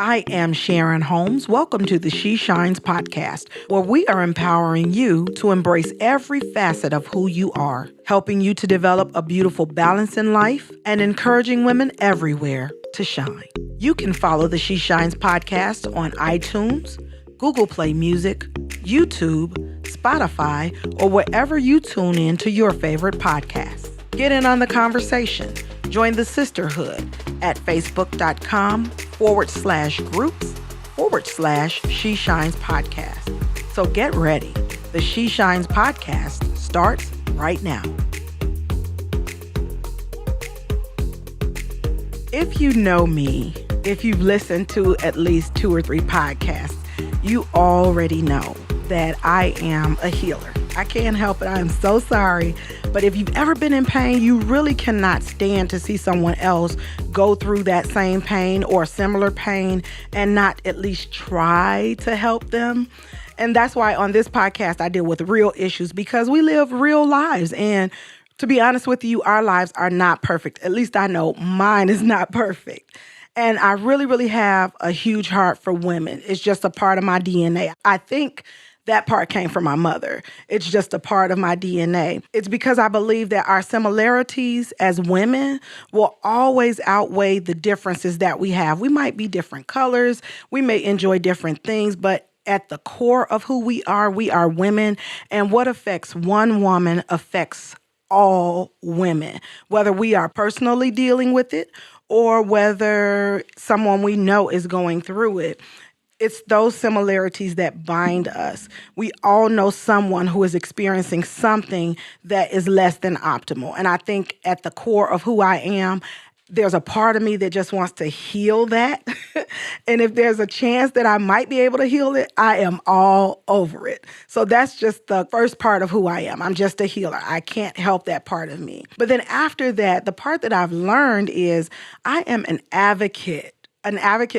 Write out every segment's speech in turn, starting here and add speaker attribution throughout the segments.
Speaker 1: I am Sharon Holmes. Welcome to the She Shines podcast, where we are empowering you to embrace every facet of who you are, helping you to develop a beautiful balance in life and encouraging women everywhere to shine. You can follow the She Shines podcast on iTunes, Google Play Music, YouTube, Spotify, or wherever you tune in to your favorite podcasts. Get in on the conversation. Join the sisterhood at facebook.com/groups/She Shines podcast. So get ready. The She Shines podcast starts right now. If you know me, if you've listened to at least 2 or 3 podcasts, you already know that I am a healer. I can't help it. I am so sorry. But if you've ever been in pain, you really cannot stand to see someone else go through that same pain or similar pain and not at least try to help them. And that's why on this podcast, I deal with real issues because we live real lives. And to be honest with you, our lives are not perfect. At least I know mine is not perfect. And I really, really have a huge heart for women. It's just a part of my DNA. I think that part came from my mother. It's just a part of my DNA. It's because I believe that our similarities as women will always outweigh the differences that we have. We might be different colors. We may enjoy different things, but at the core of who we are women. And what affects one woman affects all women, whether we are personally dealing with it or whether someone we know is going through it. It's those similarities that bind us. We all know someone who is experiencing something that is less than optimal. And I think at the core of who I am, there's a part of me that just wants to heal that. And if there's a chance that I might be able to heal it, I am all over it. So that's just the first part of who I am. I'm just a healer. I can't help that part of me. But then after that, the part that I've learned is I am an advocate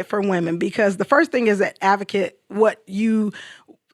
Speaker 1: for women, because the first thing is that advocate, what you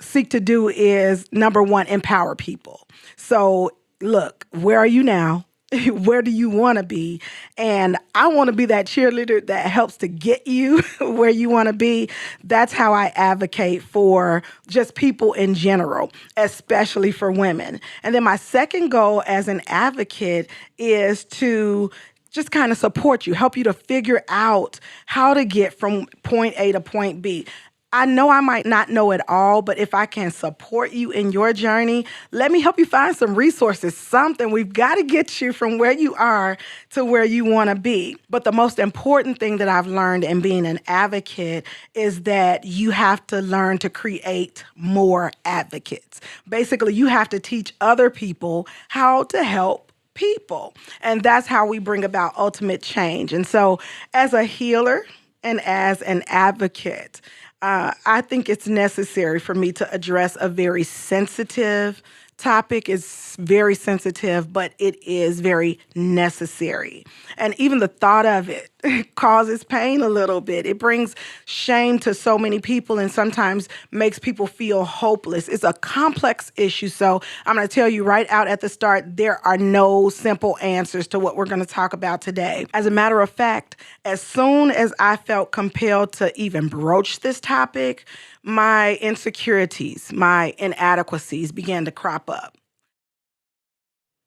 Speaker 1: seek to do is, number one, empower people. So look, where are you now? Where do you want to be? And I want to be that cheerleader that helps to get you where you want to be. That's how I advocate for just people in general, especially for women. And then my second goal as an advocate is to just kind of support you, help you to figure out how to get from point A to point B. I know I might not know it all, but if I can support you in your journey, let me help you find some resources, something. We've got to get you from where you are to where you want to be. But the most important thing that I've learned in being an advocate is that you have to learn to create more advocates. Basically, you have to teach other people how to help people. And that's how we bring about ultimate change. And so as a healer and as an advocate, I think it's necessary for me to address a very sensitive topic. It's very sensitive, but it is very necessary. And even the thought of it causes pain a little bit. It brings shame to so many people and sometimes makes people feel hopeless. It's a complex issue. So I'm going to tell you right out at the start, there are no simple answers to what we're going to talk about today. As a matter of fact, as soon as I felt compelled to even broach this topic, my insecurities, my inadequacies began to crop up.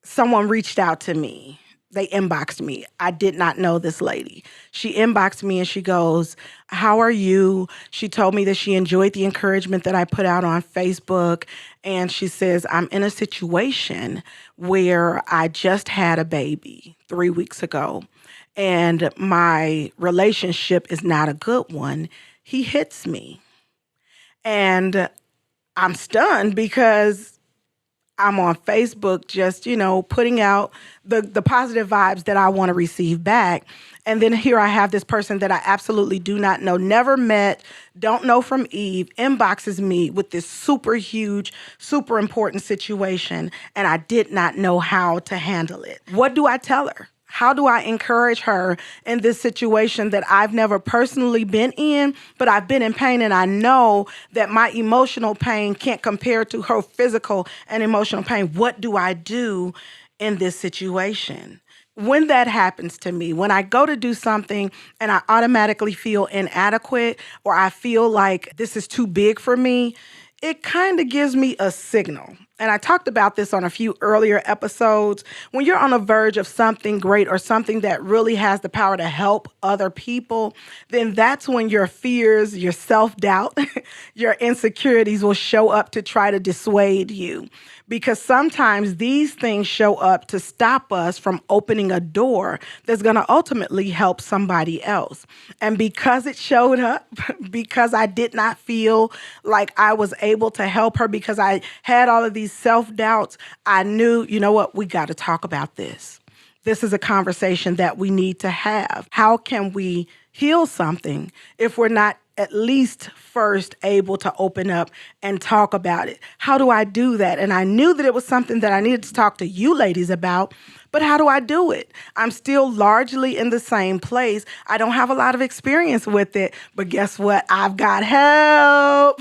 Speaker 1: Someone reached out to me. They inboxed me. I did not know this lady. She inboxed me and she goes, "How are you?" She told me that she enjoyed the encouragement that I put out on Facebook. And she says, "I'm in a situation where I just had a baby 3 weeks ago. And my relationship is not a good one. He hits me." And I'm stunned because I'm on Facebook just, putting out the positive vibes that I want to receive back. And then here I have this person that I absolutely do not know, never met, don't know from Eve, inboxes me with this super huge, super important situation. And I did not know how to handle it. What do I tell her? How do I encourage her in this situation that I've never personally been in, but I've been in pain and I know that my emotional pain can't compare to her physical and emotional pain? What do I do in this situation? when that happens to me, when I go to do something and I automatically feel inadequate or I feel like this is too big for me, it kind of gives me a signal. And I talked about this on a few earlier episodes. When you're on the verge of something great or something that really has the power to help other people, then that's when your fears, your self-doubt, your insecurities will show up to try to dissuade you. Because sometimes these things show up to stop us from opening a door that's going to ultimately help somebody else. And because it showed up, because I did not feel like I was able to help her, because I had all of these self-doubts, I knew, you know what, we got to talk about this. This is a conversation that we need to have. How can we heal something if we're not at least first able to open up and talk about it? How do I do that? And I knew that it was something that I needed to talk to you ladies about, but how do I do it? I'm still largely in the same place. I don't have a lot of experience with it, but guess what? I've got help.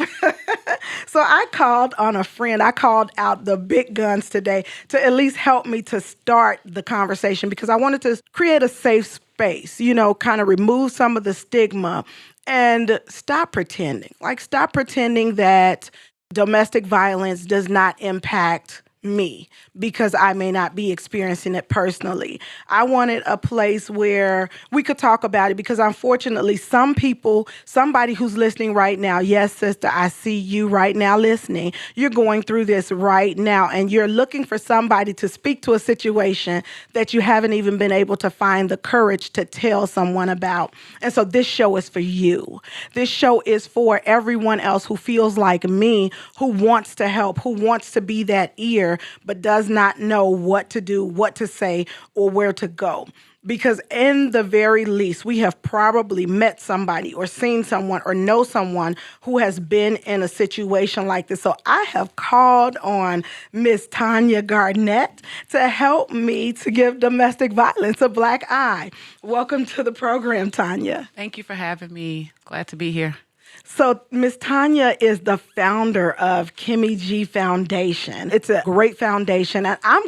Speaker 1: So I called on a friend. I called out the big guns today to at least help me to start the conversation, because I wanted to create a safe space, kind of remove some of the stigma and stop pretending. Stop pretending that domestic violence does not impact me because I may not be experiencing it personally. I wanted a place where we could talk about it, because unfortunately somebody who's listening right now, yes, sister, I see you right now listening. You're going through this right now and you're looking for somebody to speak to a situation that you haven't even been able to find the courage to tell someone about. And so this show is for you. This show is for everyone else who feels like me, who wants to help, who wants to be that ear, but does not know what to do, what to say, or where to go. Because in the very least, we have probably met somebody or seen someone or know someone who has been in a situation like this. So I have called on Miss Tonia Garnett to help me to give domestic violence a black eye. Welcome to the program, Tonia.
Speaker 2: Thank you for having me. Glad to be here.
Speaker 1: So Miss Tonia is the founder of Kimmy G Foundation. It's a great foundation. And I'm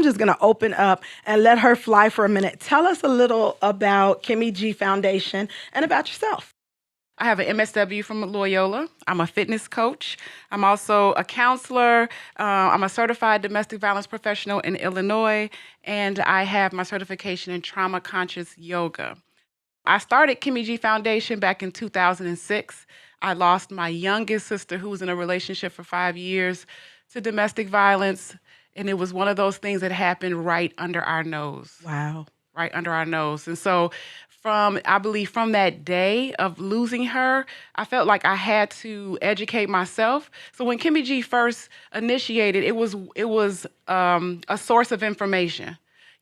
Speaker 1: just going to open up and let her fly for a minute. Tell us a little about Kimmy G Foundation and about yourself.
Speaker 2: I have an MSW from Loyola. I'm a fitness coach. I'm also a counselor. I'm a certified domestic violence professional in Illinois. And I have my certification in trauma-conscious yoga. I started Kimmy G Foundation back in 2006. I lost my youngest sister, who was in a relationship for 5 years, to domestic violence. And it was one of those things that happened right under our nose.
Speaker 1: Wow.
Speaker 2: Right under our nose. And so from that day of losing her, I felt like I had to educate myself. So when Kimmy G first initiated, it was a source of information.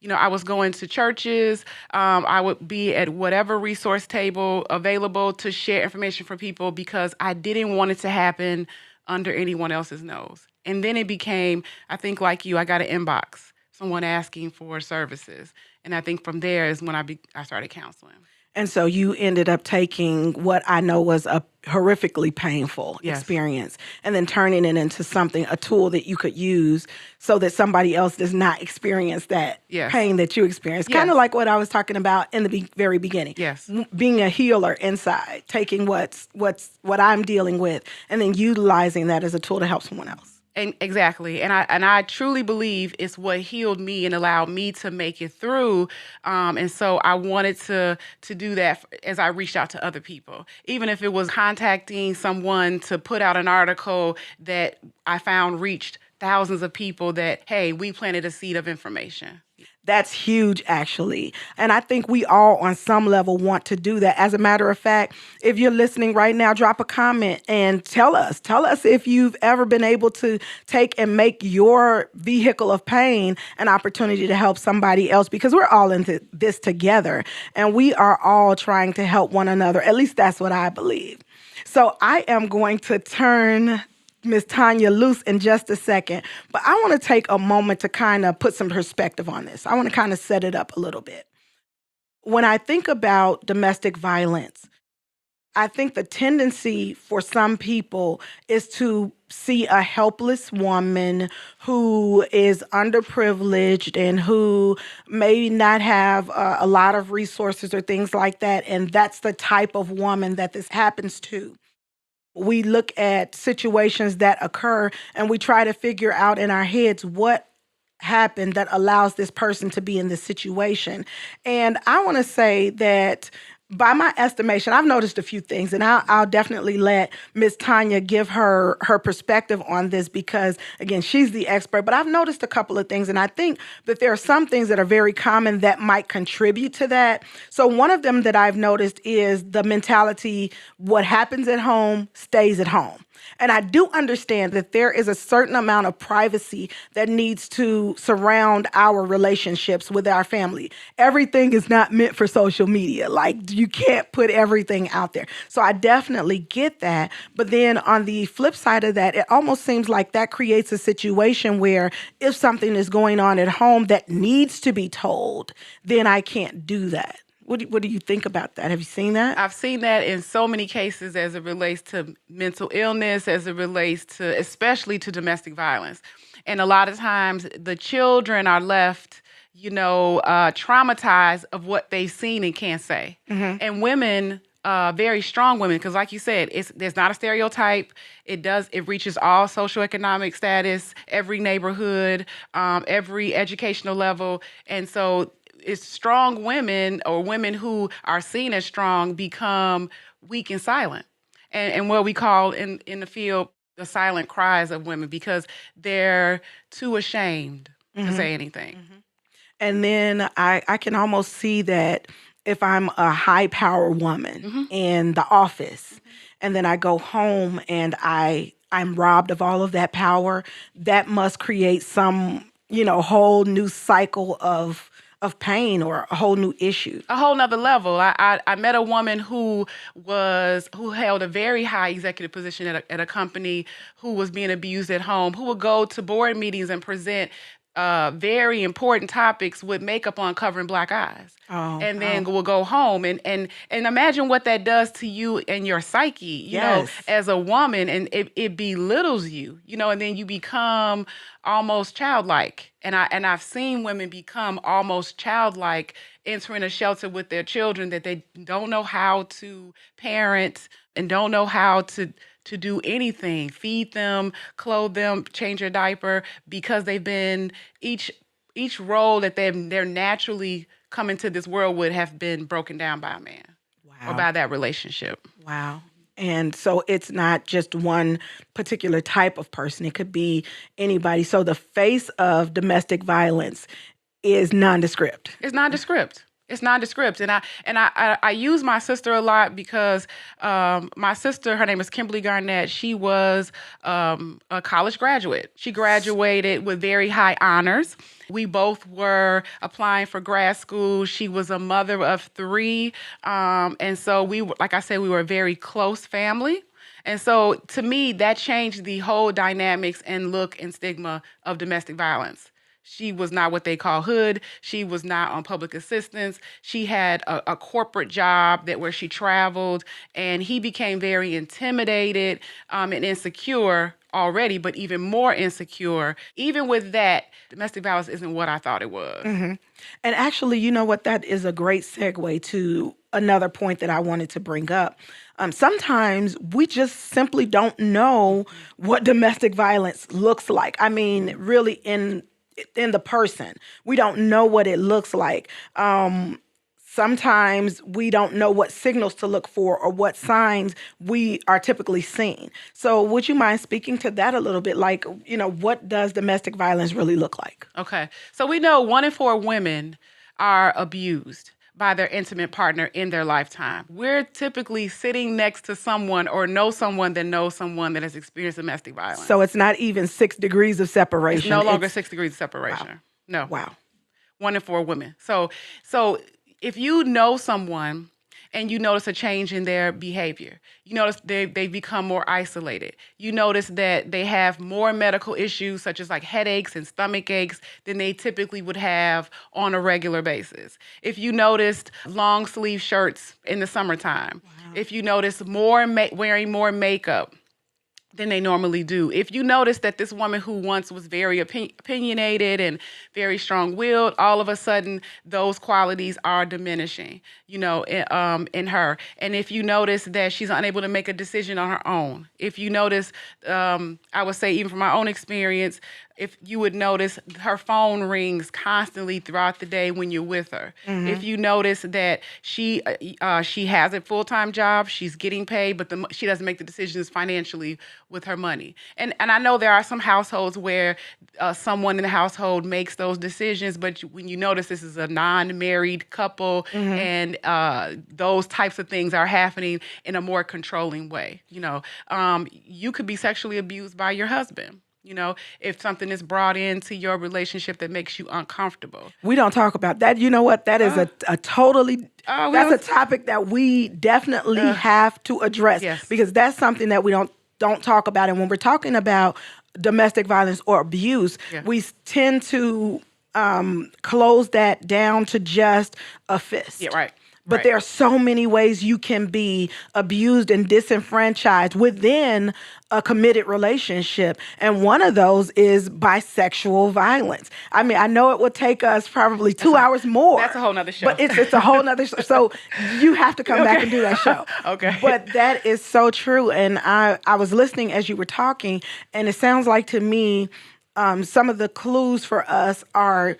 Speaker 2: I was going to churches. I would be at whatever resource table available to share information for people, because I didn't want it to happen under anyone else's nose. And then it became, I think like you, I got an inbox, someone asking for services. And I think from there is when I started counseling.
Speaker 1: And so you ended up taking what I know was a horrifically painful experience and then turning it into a tool that you could use so that somebody else does not experience that pain that you experienced. Kind of like what I was talking about in the very beginning.
Speaker 2: Yes.
Speaker 1: Being a healer inside, taking what I'm dealing with and then utilizing that as a tool to help someone else.
Speaker 2: And exactly. And I truly believe it's what healed me and allowed me to make it through. And so I wanted to do that as I reached out to other people, even if it was contacting someone to put out an article that I found reached thousands of people that, hey, we planted a seed of information.
Speaker 1: That's huge, actually. And I think we all on some level want to do that. As a matter of fact, if you're listening right now, drop a comment and tell us if you've ever been able to take and make your vehicle of pain an opportunity to help somebody else, because we're all into this together and we are all trying to help one another. At least that's what I believe. So I am going to turn Ms. Tonia loose in just a second, but I want to take a moment to kind of put some perspective on this. I want to kind of set it up a little bit. When I think about domestic violence, I think the tendency for some people is to see a helpless woman who is underprivileged and who may not have a lot of resources or things like that. And that's the type of woman that this happens to. We look at situations that occur and we try to figure out in our heads what happened that allows this person to be in this situation. And I want to say that by my estimation, I've noticed a few things, and I'll definitely let Miss Tonia give her perspective on this because, again, she's the expert. But I've noticed a couple of things, and I think that there are some things that are very common that might contribute to that. So one of them that I've noticed is the mentality, what happens at home stays at home. And I do understand that there is a certain amount of privacy that needs to surround our relationships with our family. Everything is not meant for social media. Like, you can't put everything out there. So I definitely get that. But then on the flip side of that, it almost seems like that creates a situation where if something is going on at home that needs to be told, then I can't do that. What do you think about that? Have you seen that?
Speaker 2: I've seen that in so many cases as it relates to mental illness, as it relates to, especially to domestic violence. And a lot of times the children are left, traumatized of what they've seen and can't say. Mm-hmm. And women, very strong women, because like you said, there's not a stereotype. It reaches all socioeconomic status, every neighborhood, every educational level. And so it's strong women or women who are seen as strong become weak and silent. And what we call in the field, the silent cries of women because they're too ashamed to say anything. Mm-hmm.
Speaker 1: And then I can almost see that if I'm a high power woman in the office and then I go home and I'm robbed of all of that power, that must create some, whole new cycle of pain or a whole new issue.
Speaker 2: A whole nother level. I met a woman who held a very high executive position at a company who was being abused at home, who would go to board meetings and present very important topics with makeup on covering black eyes. And then will go home and imagine what that does to you and your psyche, you know, as a woman, and it belittles you, and then you become almost childlike. And I've seen women become almost childlike, entering a shelter with their children that they don't know how to parent and don't know how to do anything, feed them, clothe them, change their diaper, because they've been each role that they're naturally come into this world would have been broken down by a man. Wow. Or by that relationship.
Speaker 1: Wow. And so it's not just one particular type of person. It could be anybody. So the face of domestic violence is nondescript.
Speaker 2: It's nondescript. It's nondescript. And I use my sister a lot because my sister, her name is Kimmy Garnett. She was a college graduate. She graduated with very high honors. We both were applying for grad school. She was a mother of 3. And so we were, like I said, we were a very close family. And so to me, that changed the whole dynamics and look and stigma of domestic violence. She was not what they call hood. She was not on public assistance. She had a corporate job where she traveled, and he became very intimidated and insecure already, but even more insecure. Even with that, domestic violence isn't what I thought it was.
Speaker 1: Mm-hmm. And actually, you know what? That is a great segue to another point that I wanted to bring up. Sometimes we just simply don't know what domestic violence looks like. I mean, really in the person. We don't know what it looks like. Sometimes we don't know what signals to look for or what signs we are typically seeing. So would you mind speaking to that a little bit? Like, what does domestic violence really look like?
Speaker 2: Okay. So we know 1 in 4 women are abused by their intimate partner in their lifetime. We're typically sitting next to someone or know someone that has experienced domestic violence.
Speaker 1: So it's not even 6 degrees of separation.
Speaker 2: It's no longer 6 degrees of separation.
Speaker 1: Wow.
Speaker 2: No.
Speaker 1: Wow.
Speaker 2: 1 in 4 women. So if you know someone and you notice a change in their behavior. You notice they become more isolated. You notice that they have more medical issues such as like headaches and stomach aches than they typically would have on a regular basis. If you noticed long sleeve shirts in the summertime, if you notice wearing more makeup than they normally do. If you notice that this woman who once was very opinionated and very strong-willed, all of a sudden those qualities are diminishing, in her. And if you notice that she's unable to make a decision on her own, if you notice, I would say even from my own experience, if you would notice her phone rings constantly throughout the day when you're with her. Mm-hmm. If you notice that she has a full-time job, she's getting paid, but she doesn't make the decisions financially with her money. And I know there are some households where someone in the household makes those decisions, but when you notice this is a non-married couple, mm-hmm. and those types of things are happening in a more controlling way. You could be sexually abused by your husband. If something is brought into your relationship that makes you uncomfortable.
Speaker 1: We don't talk about that. You know what? That is a totally, that's a topic that we definitely have to address.
Speaker 2: Yes.
Speaker 1: Because that's something that we don't talk about. And when we're talking about domestic violence or abuse, we tend to close that down to just a fist.
Speaker 2: Yeah, right.
Speaker 1: But there are so many ways you can be abused and disenfranchised within a committed relationship. And one of those is bisexual violence. I mean, I know it would take us probably 2 hours more.
Speaker 2: That's a whole nother show.
Speaker 1: But it's a whole nother show. So you have to come back and do that show.
Speaker 2: Okay.
Speaker 1: But that is so true. And I was listening as you were talking, and it sounds like to me some of the clues for us are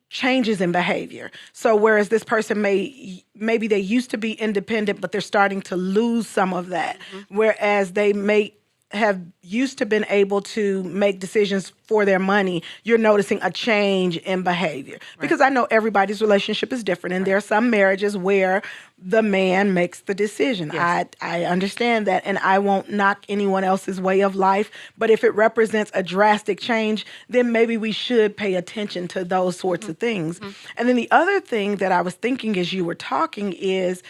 Speaker 1: changes in behavior. So whereas this person maybe they used to be independent, but they're starting to lose some of that. Mm-hmm. Whereas they may have used to been able to make decisions for their money, you're noticing a change in behavior. Right. Because I know everybody's relationship is different, and there are some marriages where the man makes the decision. Yes. I understand that, and I won't knock anyone else's way of life, but if it represents a drastic change, then maybe we should pay attention to those sorts of things. Mm-hmm. And then the other thing that I was thinking as you were talking is,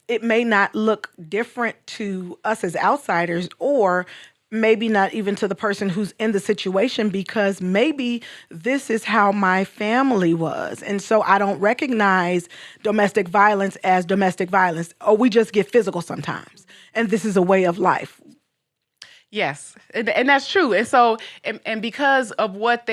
Speaker 1: it may not look different to us as outsiders, or maybe not even to the person who's in the situation, because maybe this is how my family was. And so I don't recognize domestic violence as domestic violence, or we just get physical sometimes. And this is a way of life.
Speaker 2: Yes, and that's true. And so, and because of what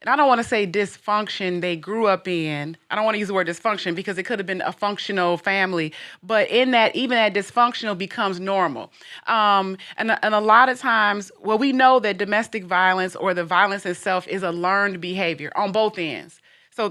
Speaker 2: and I don't want to say dysfunction they grew up in. I don't want to use the word dysfunction because it could have been a functional family. But in that, even that dysfunctional becomes normal. And a lot of times, we know that domestic violence or the violence itself is a learned behavior on both ends.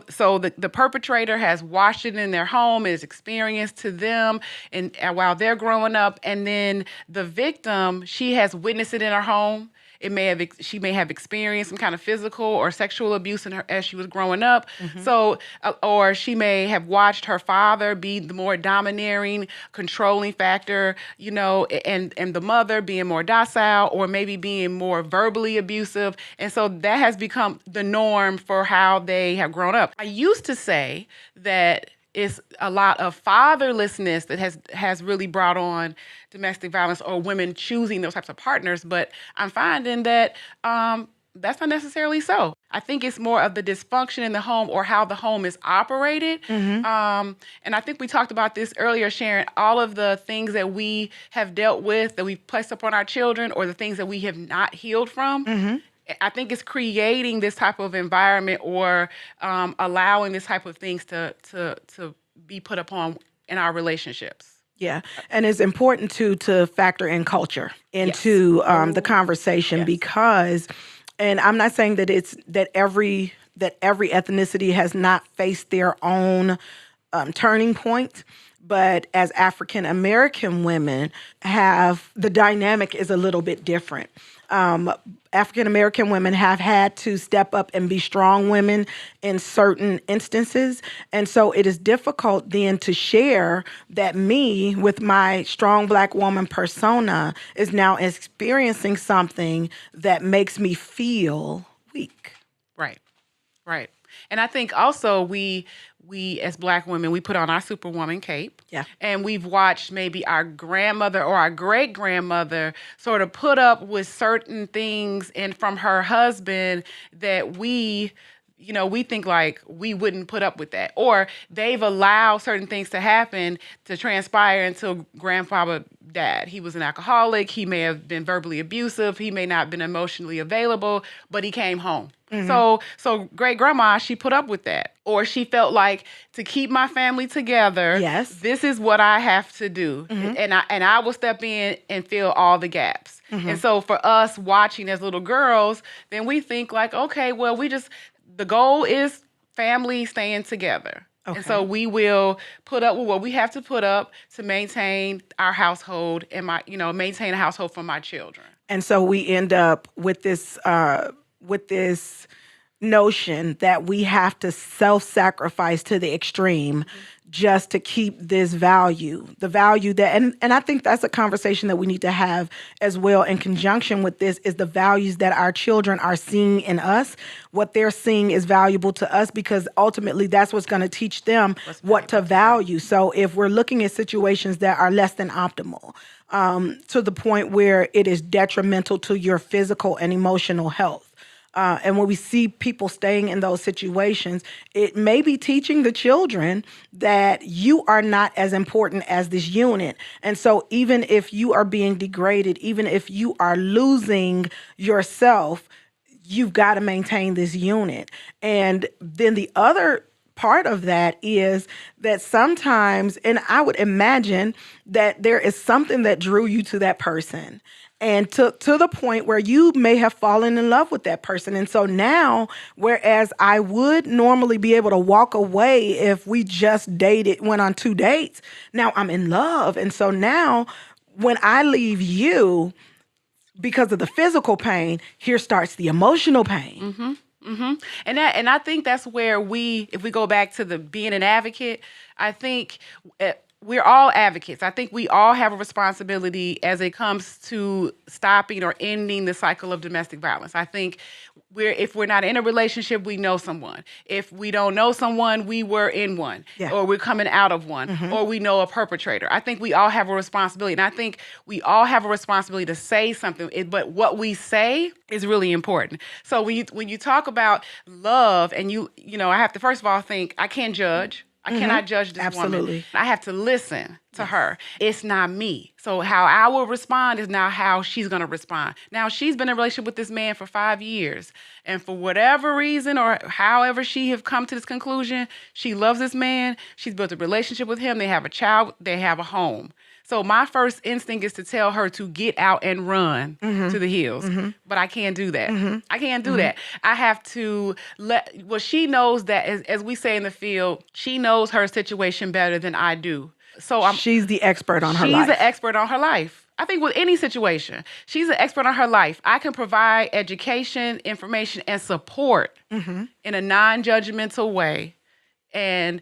Speaker 2: So the perpetrator has watched it in their home, it is experienced to them, and while they're growing up, and then the victim, she has witnessed it in her home. She may have experienced some kind of physical or sexual abuse as she was growing up. Mm-hmm. So, or she may have watched her father be the more domineering, controlling factor, and the mother being more docile, or maybe being more verbally abusive. And so that has become the norm for how they have grown up. I used to say that it's a lot of fatherlessness that has really brought on domestic violence, or women choosing those types of partners. But I'm finding that that's not necessarily so. I think it's more of the dysfunction in the home, or how the home is operated. Mm-hmm. And I think we talked about this earlier, Sharon, all of the things that we have dealt with, that we've placed upon our children, or the things that we have not healed from. Mm-hmm. I think it's creating this type of environment, or allowing this type of things to be put upon in our relationships.
Speaker 1: Yeah, and it's important to factor in culture into the conversation, because, and I'm not saying that it's that every ethnicity has not faced their own turning point. But as African American women the dynamic is a little bit different. African American women have had to step up and be strong women in certain instances. And so it is difficult then to share that me, with my strong Black woman persona, is now experiencing something that makes me feel weak.
Speaker 2: Right. And I think also we we as Black women, we put on our Superwoman cape.
Speaker 1: Yeah.
Speaker 2: And we've watched maybe our grandmother or our great grandmother sort of put up with certain things and from her husband that we think like we wouldn't put up with that. Or they've allowed certain things to happen to transpire until grandfather died. He was an alcoholic. He may have been verbally abusive. He may not have been emotionally available, but he came home. So great grandma, she put up with that. Or she felt like, to keep my family together,
Speaker 1: Yes.
Speaker 2: this is what I have to do. And I will step in and fill all the gaps. And so for us watching as little girls, then we think like, okay, well, the goal is family staying together.
Speaker 1: Okay.
Speaker 2: And so we will put up with what we have to put up to maintain our household and maintain a household for my children.
Speaker 1: And so we end up with this notion that we have to self-sacrifice to the extreme just to keep this value, the value that, and I think that's a conversation that we need to have as well in conjunction with this, is the values that our children are seeing in us. What they're seeing is valuable to us, because ultimately that's what's going to teach them what to value. So if we're looking at situations that are less than optimal, to the point where it is detrimental to your physical and emotional health, and when we see people staying in those situations, it may be teaching the children that you are not as important as this unit. And so even if you are being degraded, even if you are losing yourself, you've got to maintain this unit. And then the other part of that is that sometimes, and I would imagine that there is something that drew you to that person, and to the point where you may have fallen in love with that person. And so now, whereas I would normally be able to walk away if we just went on 2 dates, now I'm in love. And so now when I leave you because of the physical pain, here starts the emotional pain.
Speaker 2: And I think that's where if we go back to the being an advocate, I think we're all advocates. I think we all have a responsibility as it comes to stopping or ending the cycle of domestic violence. I think if we're not in a relationship, we know someone. If we don't know someone, we were in one, or we're coming out of one, or we know a perpetrator. I think we all have a responsibility. And I think we all have a responsibility to say something, but what we say is really important. So when you talk about love, and I have to first of all think, I can't judge. I cannot judge this woman. I have to listen to her. It's not me. So how I will respond is now how she's going to respond. Now, she's been in a relationship with this man for 5 years. And for whatever reason or however she have come to this conclusion, she loves this man. She's built a relationship with him. They have a child. They have a home. So my first instinct is to tell her to get out and run to the hills. But I can't do that. I can't do that. I have to she knows that, as we say in the field, she knows her situation better than I do. So
Speaker 1: she's the expert on her life.
Speaker 2: She's the expert on her life. I think with any situation, she's an expert on her life. I can provide education, information, and support in a non-judgmental way, and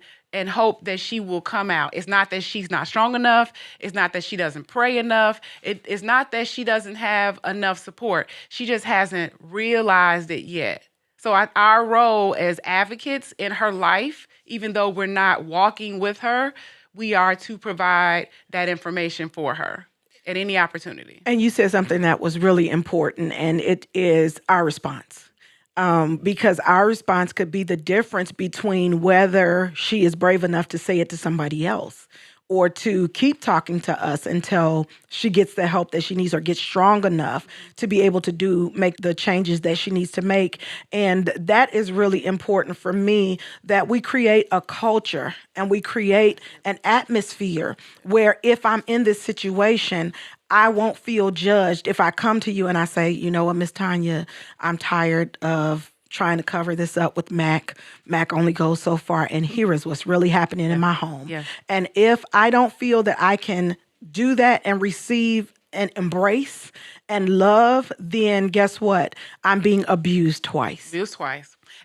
Speaker 2: hope that she will come out. It's not that she's not strong enough. It's not that she doesn't pray enough. It's not that she doesn't have enough support. She just hasn't realized it yet. So our role as advocates in her life, even though we're not walking with her, we are to provide that information for her at any opportunity.
Speaker 1: And you said something that was really important, and it is our response. Because our response could be the difference between whether she is brave enough to say it to somebody else, or to keep talking to us until she gets the help that she needs or gets strong enough to be able to make the changes that she needs to make. And that is really important for me, that we create a culture and we create an atmosphere where if I'm in this situation, I won't feel judged if I come to you and I say, you know what, Miss Tonia, I'm tired of trying to cover this up with Mac. Mac only goes so far, and here is what's really happening in my home.
Speaker 2: Yeah.
Speaker 1: And if I don't feel that I can do that and receive and embrace and love, then guess what? I'm being abused twice.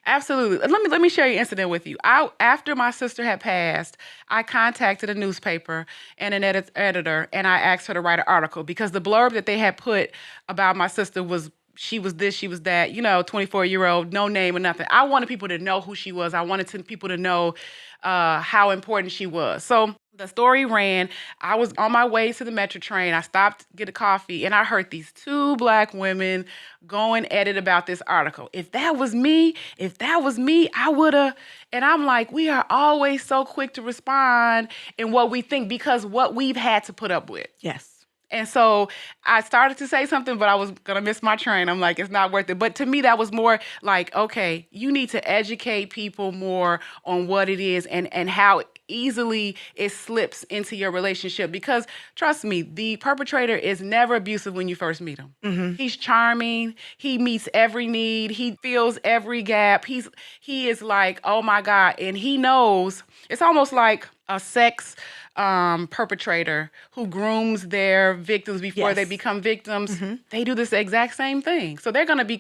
Speaker 2: Absolutely. Let me share an incident with you. After my sister had passed, I contacted a newspaper and an editor, and I asked her to write an article because the blurb that they had put about my sister was she was this, she was that, 24-year-old, no name or nothing. I wanted people to know who she was. I wanted people to know how important she was. So the story ran, I was on my way to the Metro train. I stopped to get a coffee, and I heard these two Black women going at it about this article. If that was me, I would have. And I'm like, we are always so quick to respond in what we think because what we've had to put up with.
Speaker 1: Yes.
Speaker 2: And so I started to say something, but I was going to miss my train. I'm like, it's not worth it. But to me, that was more like, okay, you need to educate people more on what it is and how easily it slips into your relationship. Because trust me, the perpetrator is never abusive when you first meet him. Mm-hmm. He's charming. He meets every need. He fills every gap. He is like, oh my God. And he knows, it's almost like a sex perpetrator who grooms their victims before they become victims. Mm-hmm. They do this exact same thing. So they're going to be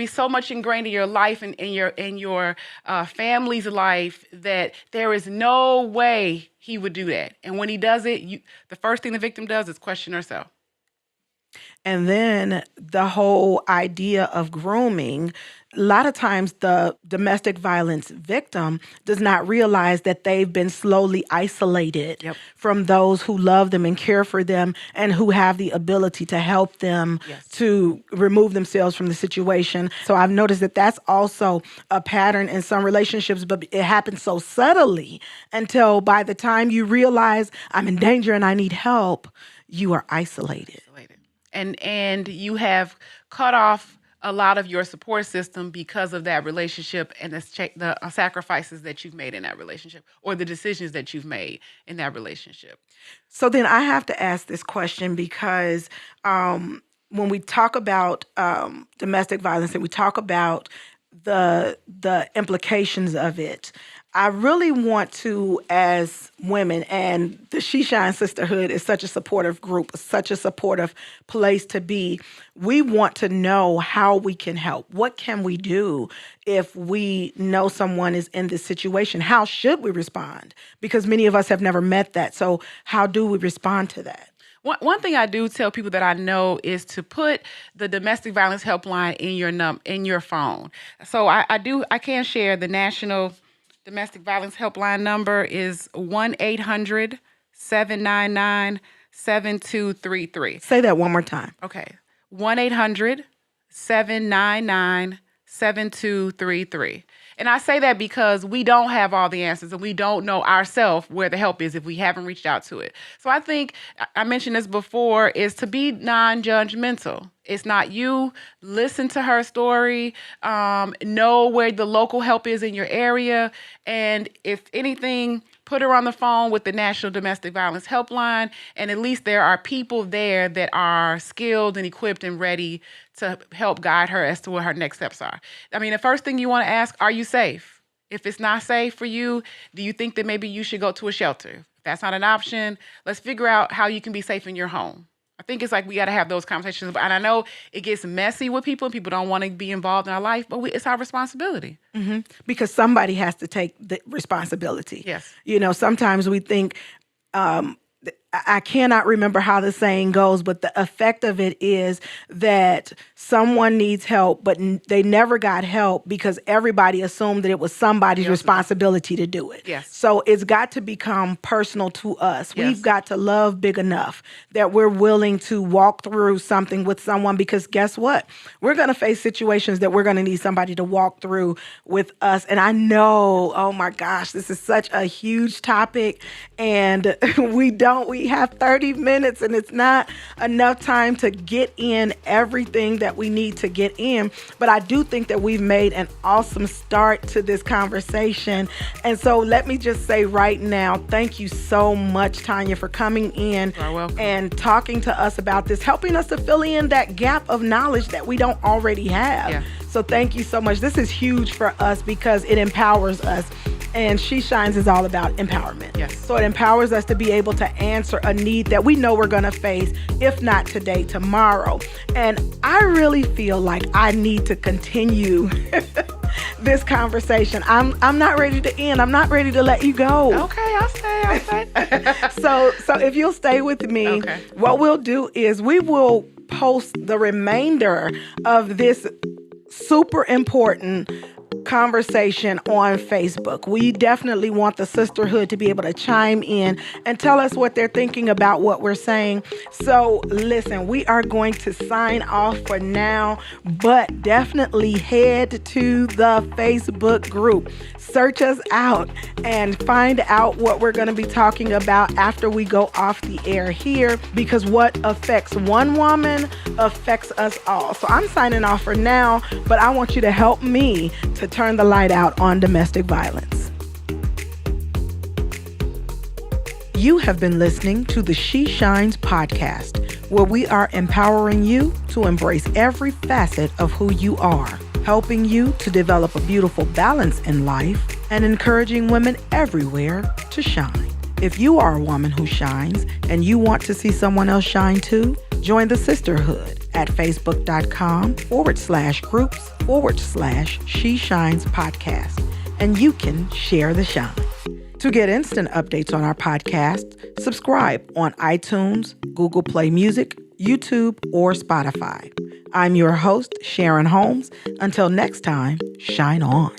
Speaker 2: so much ingrained in your life and in your family's life that there is no way he would do that. And when he does it, the first thing the victim does is question herself.
Speaker 1: And then the whole idea of grooming, a lot of times the domestic violence victim does not realize that they've been slowly isolated from those who love them and care for them and who have the ability to help them to remove themselves from the situation. So I've noticed that that's also a pattern in some relationships, but it happens so subtly until by the time you realize I'm in danger and I need help, you are isolated.
Speaker 2: And you have cut off a lot of your support system because of that relationship and the sacrifices that you've made in that relationship or the decisions that you've made in that relationship.
Speaker 1: So then I have to ask this question because when we talk about domestic violence and we talk about the implications of it, I really want to, as women, and the She Shine Sisterhood is such a supportive group, such a supportive place to be. We want to know how we can help. What can we do if we know someone is in this situation? How should we respond? Because many of us have never met that. So how do we respond to that?
Speaker 2: One thing I do tell people that I know is to put the domestic violence helpline in your phone. So I can share the national domestic violence helpline number is 1-800-799-7233.
Speaker 1: Say that one more time.
Speaker 2: Okay. 1-800-799-7233. And I say that because we don't have all the answers and we don't know ourselves where the help is if we haven't reached out to it. So I think, I mentioned this before, is to be non-judgmental. It's not you. Listen to her story. Know where the local help is in your area. And if anything, put her on the phone with the National Domestic Violence Helpline. And at least there are people there that are skilled and equipped and ready to help guide her as to what her next steps are. I mean, the first thing you want to ask, are you safe? If it's not safe for you, do you think that maybe you should go to a shelter? If that's not an option, let's figure out how you can be safe in your home. I think it's like we got to have those conversations. And I know it gets messy with people and people don't want to be involved in our life, but it's our responsibility.
Speaker 1: Mm-hmm. Because somebody has to take the responsibility.
Speaker 2: Yes.
Speaker 1: Sometimes we think, I cannot remember how the saying goes, but the effect of it is that someone needs help, but they never got help because everybody assumed that it was somebody's responsibility to do it.
Speaker 2: Yes.
Speaker 1: So it's got to become personal to us.
Speaker 2: Yes.
Speaker 1: We've got to love big enough that we're willing to walk through something with someone because guess what? We're going to face situations that we're going to need somebody to walk through with us. And I know, oh my gosh, this is such a huge topic and we have 30 minutes and it's not enough time to get in everything that we need to get in. But I do think that we've made an awesome start to this conversation. And so let me just say right now, thank you so much, Tonia, for coming in and talking to us about this, helping us to fill in that gap of knowledge that we don't already have.
Speaker 2: Yeah.
Speaker 1: So thank you so much. This is huge for us because it empowers us. And She Shines is all about empowerment.
Speaker 2: Yes.
Speaker 1: So it empowers us to be able to answer a need that we know we're going to face, if not today, tomorrow. And I really feel like I need to continue this conversation. I'm not ready to end. I'm not ready to let you go.
Speaker 2: Okay, I'll stay.
Speaker 1: So if you'll stay with me, what we'll do is we will post the remainder of this super important conversation on Facebook. We definitely want the sisterhood to be able to chime in and tell us what they're thinking about what we're saying. So listen, we are going to sign off for now, but definitely head to the Facebook group. Search us out and find out what we're going to be talking about after we go off the air here, because what affects one woman affects us all. So I'm signing off for now, but I want you to help me to turn the light out on domestic violence. You have been listening to the She Shines podcast, where we are empowering you to embrace every facet of who you are, helping you to develop a beautiful balance in life, and encouraging women everywhere to shine. If you are a woman who shines and you want to see someone else shine too, join the sisterhood at facebook.com/groups/She Shines podcast, and you can share the shine. To get instant updates on our podcast, subscribe on iTunes, Google Play Music, YouTube, or Spotify. I'm your host, Sharon Holmes. Until next time, shine on.